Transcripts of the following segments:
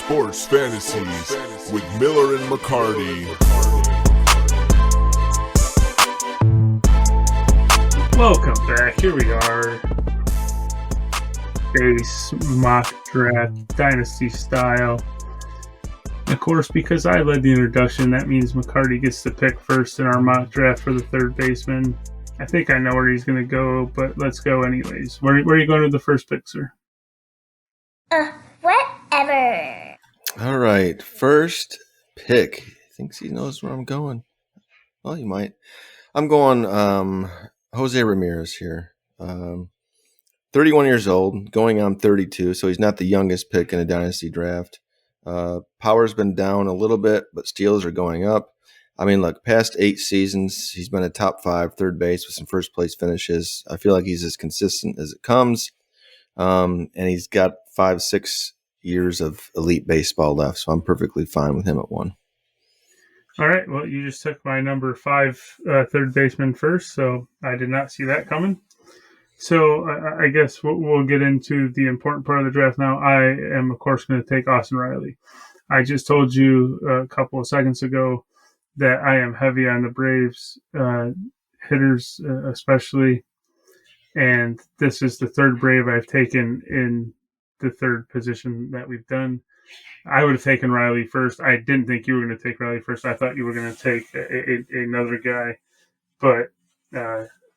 Sports Fantasies with Miller and McCarty. Welcome back. Here we are. Base mock draft, Dynasty style. Of course, because I led the introduction, that means McCarty gets to pick first in our mock draft for the third baseman. I think I know where he's going to go, but let's go anyways. Where are you going with the first pick, sir? Whatever. All right, first pick. Thinks he knows where I'm going. Well, you might. I'm going Jose Ramirez here. 31 years old, going on 32, so he's not the youngest pick in a dynasty draft. Power's been down a little bit, but steals are going up. I mean, look, past 8 seasons, he's been a top 5 third base with some first place finishes. I feel like he's as consistent as it comes. And he's got 5-6 years of elite baseball left, so I'm perfectly fine with him at 1. All right, well, you just took my number 5 third baseman first, so I did not see that coming. So I guess we'll get into the important part of the draft now. I am, of course, going to take Austin Riley. I just told you a couple of seconds ago that I am heavy on the Braves hitters, especially. And this is the third Brave I've taken in the third position that we've done. I would have taken Riley first. I didn't think you were going to take Riley first. I thought you were going to take another guy. But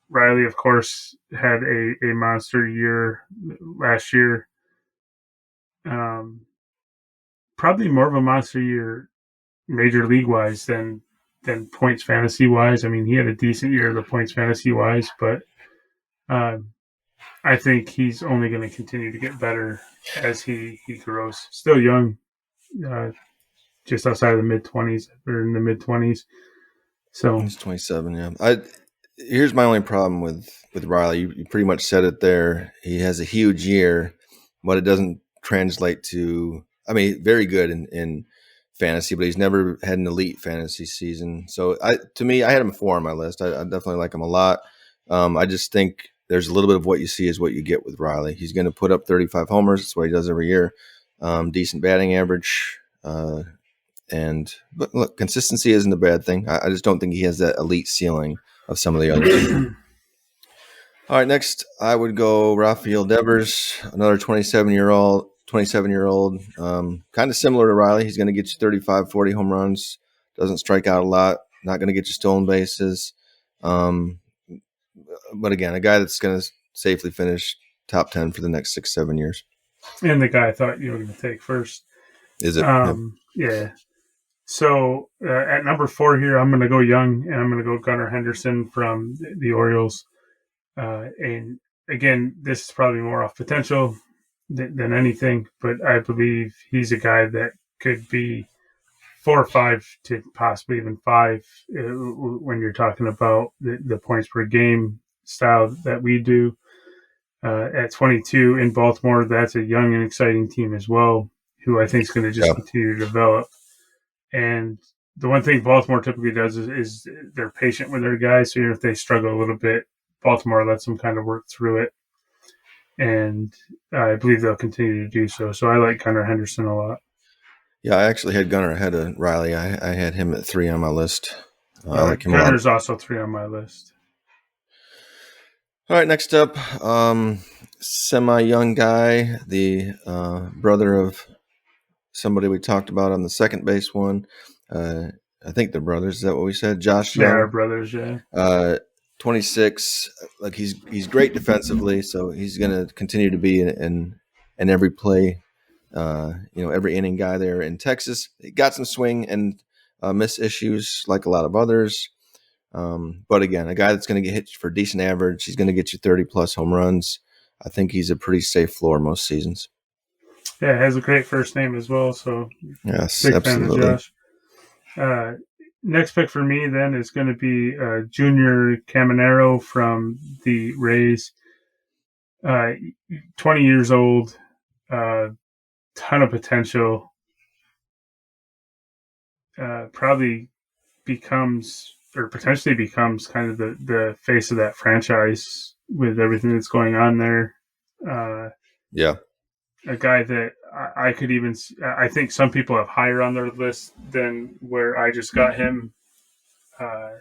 Riley, of course, had a monster year last year. Probably more of a monster year major league-wise than points fantasy-wise. I mean, he had a decent year of the points fantasy-wise, but I think he's only going to continue to get better as he grows. Still young, just outside of the mid-20s, or in the mid-20s. So he's 27, yeah. Here's my only problem with Riley. You pretty much said it there. He has a huge year, but it doesn't translate to, I mean, very good in fantasy, but he's never had an elite fantasy season. So to me, I had him 4 on my list. I definitely like him a lot. I just think there's a little bit of what you see is what you get with Riley. He's going to put up 35 homers. That's what he does every year. Decent batting average. But look, consistency isn't a bad thing. I just don't think he has that elite ceiling of some of the others. All right, next I would go Rafael Devers, another 27-year-old. Kind of similar to Riley. He's going to get you 35, 40 home runs. Doesn't strike out a lot. Not going to get you stolen bases. But again, a guy that's going to safely finish top 10 for the next 6-7 years. And the guy I thought you were going to take first. Is it? Yeah. So at number 4 here, I'm going to go young, and I'm going to go Gunar Henderson from the Orioles. And again, this is probably more off potential than anything, but I believe he's a guy that could be 4 or 5 to possibly even 5 when you're talking about the points per game style that we do. At 22 in Baltimore, that's a young and exciting team as well, who I think is going to just continue to develop. And the one thing Baltimore typically does is they're patient with their guys. So even if they struggle a little bit, Baltimore lets them kind of work through it. And I believe they'll continue to do so. So I like Gunar Henderson a lot. Yeah, I actually had Gunnar ahead of Riley. I had him at 3 on my list. I like him Gunnar's also 3 on my list. All right, next up, semi-young guy, the brother of somebody we talked about on the second base one. I think they're brothers. Is that what we said? Josh Young. Yeah, our brothers, yeah. 26. Like he's great defensively, so he's going to continue to be in every play, every inning guy there in Texas. He got some swing and miss issues like a lot of others. But again, a guy that's going to get hit for decent average. He's going to get you 30-plus home runs. I think he's a pretty safe floor most seasons. Yeah, has a great first name as well. So yes, big absolutely. fan of Josh. Next pick for me then is going to be Junior Caminero from the Rays. 20 years old, ton of potential. Probably potentially becomes kind of the face of that franchise with everything that's going on there. Yeah. a guy that I could even. I think some people have higher on their list than where I just got him. Uh,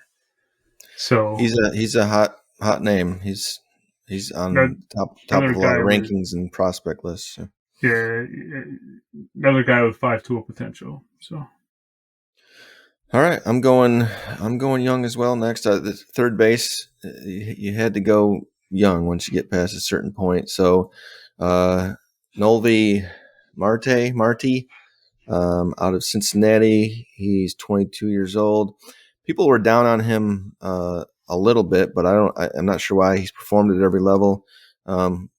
so He's a hot name. He's that, on top another of a lot guy of with rankings and prospect lists. So. yeah, another guy with 5 tool potential. So All right, I'm going young as well. Next, the third base, you had to go young once you get past a certain point. So, Nolvi Marty, out of Cincinnati. He's 22 years old. People were down on him a little bit, but I'm not sure why. He's performed at every level.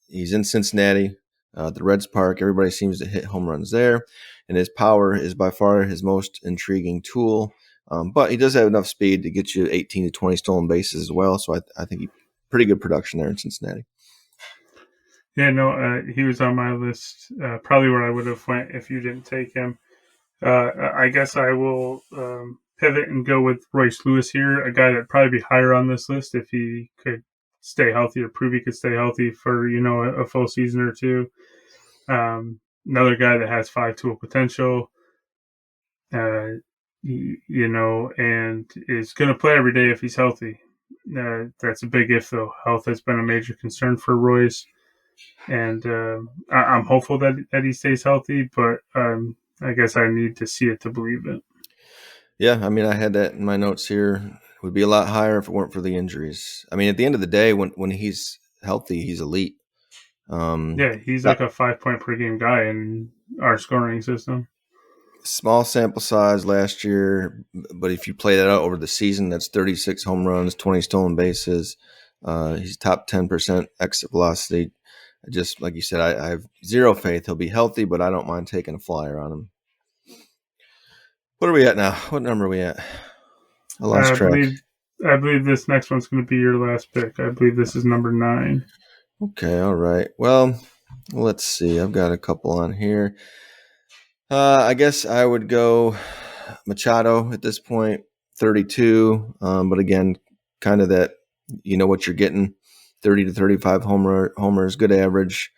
He's in Cincinnati, the Reds Park. Everybody seems to hit home runs there, and his power is by far his most intriguing tool. But he does have enough speed to get you 18 to 20 stolen bases as well. So I think pretty good production there in Cincinnati. yeah, no, he was on my list. Probably where I would have went if you didn't take him. I guess I will pivot and go with Royce Lewis here, a guy that'd probably be higher on this list if he could stay healthy or prove he could stay healthy for a full season or two. Another guy that has 5 tool potential, and is going to play every day if he's healthy. That's a big if, though. Health has been a major concern for Royce, and I'm hopeful that he stays healthy, but I guess I need to see it to believe it. Yeah, I mean, I had that in my notes here. It would be a lot higher if it weren't for the injuries. I mean, at the end of the day, when he's healthy, he's elite. Yeah, he's like a 5 point per game guy in our scoring system. Small sample size last year, but if you play that out over the season, that's 36 home runs, 20 stolen bases. He's top 10% exit velocity. Just like you said, I have zero faith he'll be healthy, but I don't mind taking a flyer on him. What are we at now? What number are we at? I lost track. I believe this next one's going to be your last pick. I believe this is number 9. Okay, all right. Well, let's see. I've got a couple on here. I guess I would go Machado at this point, 32. But again, kind of that, you know what you're getting, 30 to 35 homers, good average,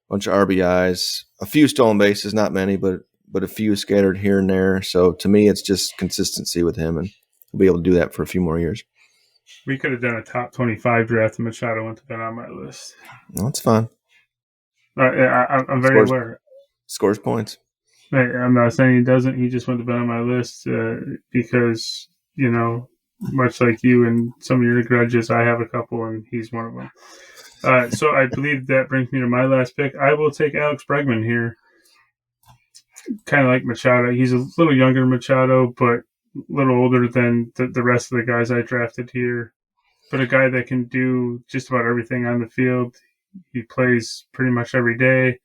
bunch of RBIs, a few stolen bases, not many, but a few scattered here and there. So to me, it's just consistency with him, and we'll be able to do that for a few more years. We could have done a top 25 draft, and Machado wouldn't have been on my list. Well, that's fine. I'm very aware. Scores points. I'm not saying he doesn't. He just wouldn't have been on my list because, much like you and some of your grudges, I have a couple, and he's one of them. So I believe that brings me to my last pick. I will take Alex Bregman here. Kind of like Machado. He's a little younger than Machado, but a little older than the rest of the guys I drafted here. But a guy that can do just about everything on the field. He plays pretty much every day.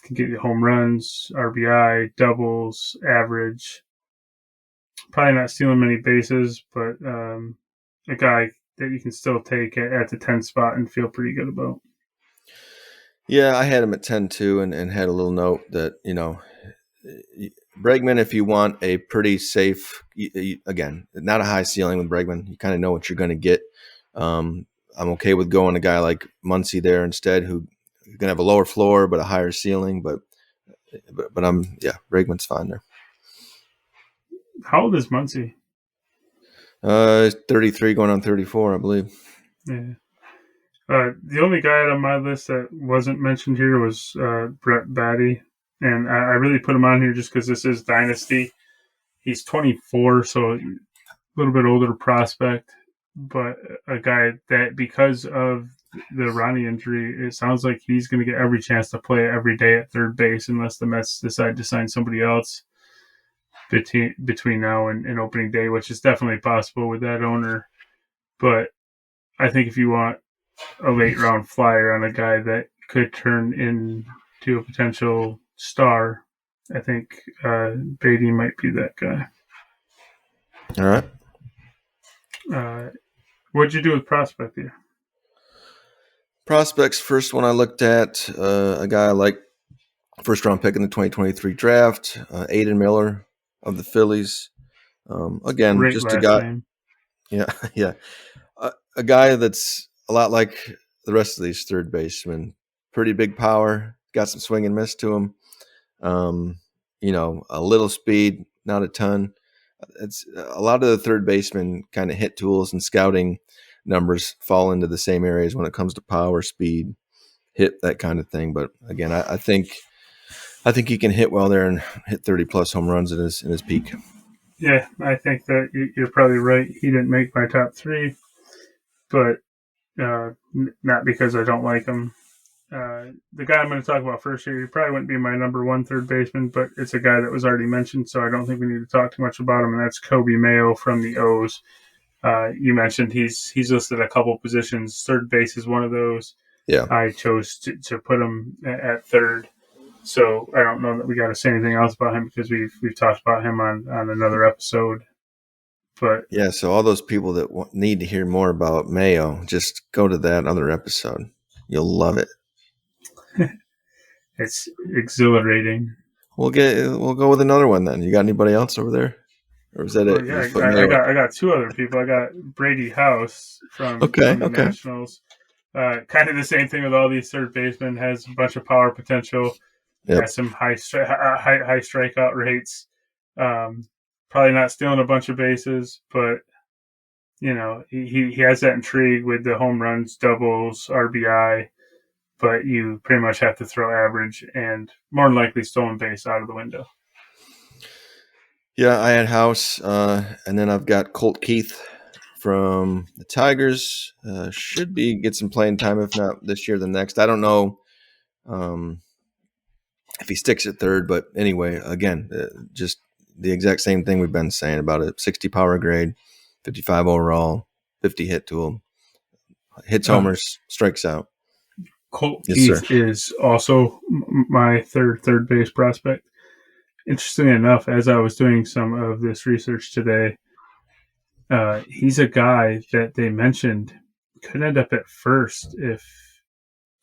Can get you home runs, RBI, doubles, average. Probably not stealing many bases, but a guy that you can still take at the 10 spot and feel pretty good about. Yeah, I had him at 10 too, and had a little note that, Bregman, if you want a pretty safe, again, not a high ceiling with Bregman, you kind of know what you're going to get. I'm okay with going a guy like Muncy there instead, who going to have a lower floor but a higher ceiling. But Bregman's fine there. How old is Muncy? 33 going on 34, I believe. Yeah. The only guy on my list that wasn't mentioned here was Brett Batty. And I really put him on here just because this is Dynasty. He's 24, so a little bit older prospect, but a guy that, because of the Ronnie injury, it sounds like he's going to get every chance to play every day at third base unless the Mets decide to sign somebody else between now and opening day, which is definitely possible with that owner. But I think if you want a late round flyer on a guy that could turn into a potential star, I think Beatty might be that guy. All right. What'd you do with prospect here? Prospects, first one I looked at, a guy I like, first round pick in the 2023 draft, Aiden Miller of the Phillies. Again, Great just a guy. Name. Yeah. A guy that's a lot like the rest of these third basemen. Pretty big power, got some swing and miss to him. A little speed, not a ton. It's a lot of the third baseman kind of hit tools and scouting numbers fall into the same areas when it comes to power, speed, hit, that kind of thing. But again, I think he can hit well there and hit 30+ home runs in his peak. Yeah, I think that you're probably right. He didn't make my top 3, but not because I don't like him. The guy I'm going to talk about first here, he probably wouldn't be my number 1 third baseman, but it's a guy that was already mentioned, so I don't think we need to talk too much about him, and that's Kobe Mayo from the O's. You mentioned he's listed a couple positions. Third base is one of those. Yeah, I chose to put him at third. So I don't know that we got to say anything else about him because we've talked about him on another episode. But yeah, so all those people that need to hear more about Mayo, just go to that other episode. You'll love it. It's exhilarating. We'll go with another one then. You got anybody else over there, or is that it? Yeah, I got 2 other people. I got Brady House from the Nationals. Kind of the same thing with all these third basemen. Has a bunch of power potential. Yep. Has some high strikeout rates. Probably not stealing a bunch of bases, but he has that intrigue with the home runs, doubles, RBI. But you pretty much have to throw average and more than likely stolen base out of the window. Yeah, I had House, and then I've got Colt Keith from the Tigers. Should get some playing time, if not this year, the next. I don't know if he sticks at third, but anyway, again, just the exact same thing we've been saying about it. 60 power grade, 55 overall, 50 hit tool, hits homers, strikes out. Colt Keith is also my third base prospect. Interestingly enough, as I was doing some of this research today, he's a guy that they mentioned could end up at first if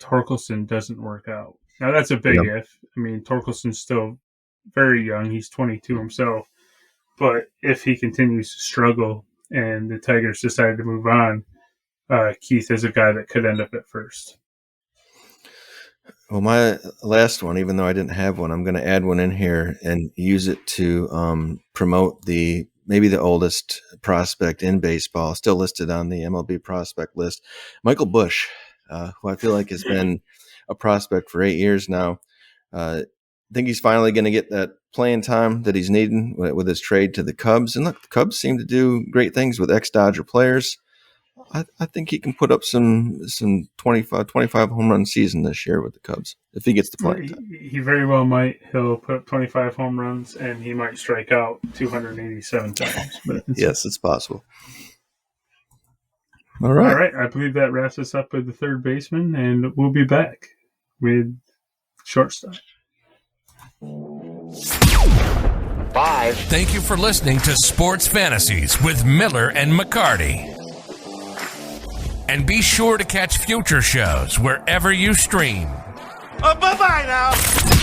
Torkelson doesn't work out. Now, that's a big if. I mean, Torkelson's still very young. He's 22 himself. But if he continues to struggle and the Tigers decide to move on, Keith is a guy that could end up at first. Well, my last one, even though I didn't have one, I'm going to add one in here and use it to promote maybe the oldest prospect in baseball, still listed on the MLB prospect list, Michael Busch, who I feel like has been a prospect for 8 years now. I think he's finally going to get that playing time that he's needing with his trade to the Cubs. And look, the Cubs seem to do great things with ex-Dodger players. I think he can put up some 25 home run season this year with the Cubs if he gets the playing time. He very well might. He'll put up 25 home runs and he might strike out 287 times. But yes, it's possible. All right. I believe that wraps us up with the third baseman, and we'll be back with shortstop. 5. Thank you for listening to Sports Fantasies with Miller and McCarty. And be sure to catch future shows wherever you stream. Bye-bye now.